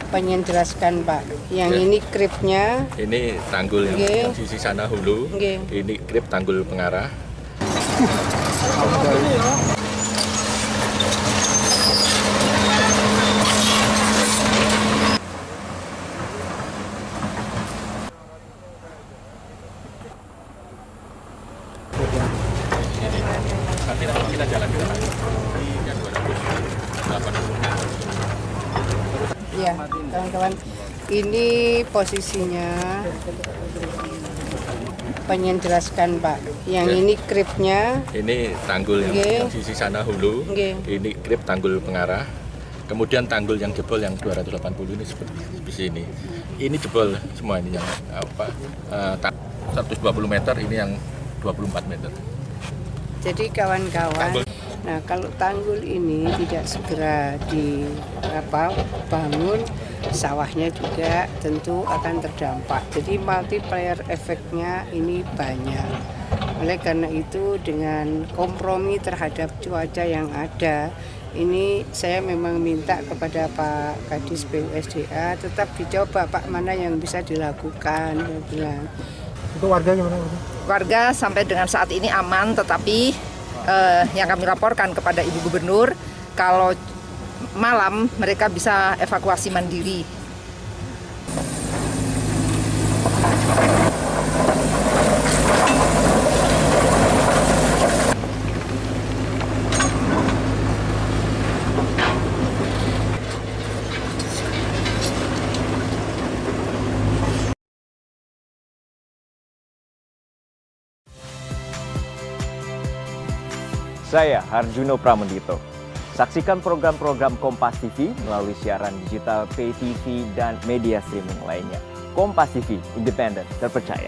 Pengen jelaskan Pak, yang Ya. ini kripnya, Ini tanggul yang sisi sana hulu, ini krip tanggul pengarah. Nanti kita jalan ke sana. Yang 280. ya kawan-kawan, ini posisinya pengen jelaskan Pak, yang Ya. ini kripnya, Ini tanggul yang sisi sana hulu, ini krip tanggul pengarah. Kemudian tanggul yang jebol yang 280 ini seperti di sini. Ini jebol semua ini yang 120 meter, ini yang 24 meter. jadi kawan-kawan, nah kalau tanggul ini tidak segera dibangun, sawahnya juga tentu akan terdampak. Jadi multiplier efeknya ini banyak. Oleh karena itu dengan kompromi terhadap cuaca yang ada, ini saya memang minta kepada Pak Kadis PUSDA tetap dicoba Pak, mana yang bisa dilakukan. Saya bilang. Itu warga gimana? Warga sampai dengan saat ini aman, tetapi yang kami laporkan kepada Ibu Gubernur, kalau malam mereka bisa evakuasi mandiri. Saya Harjuno Pramendito. Saksikan program-program Kompas TV melalui siaran digital, pay TV, dan media streaming lainnya. Kompas TV, independen, terpercaya.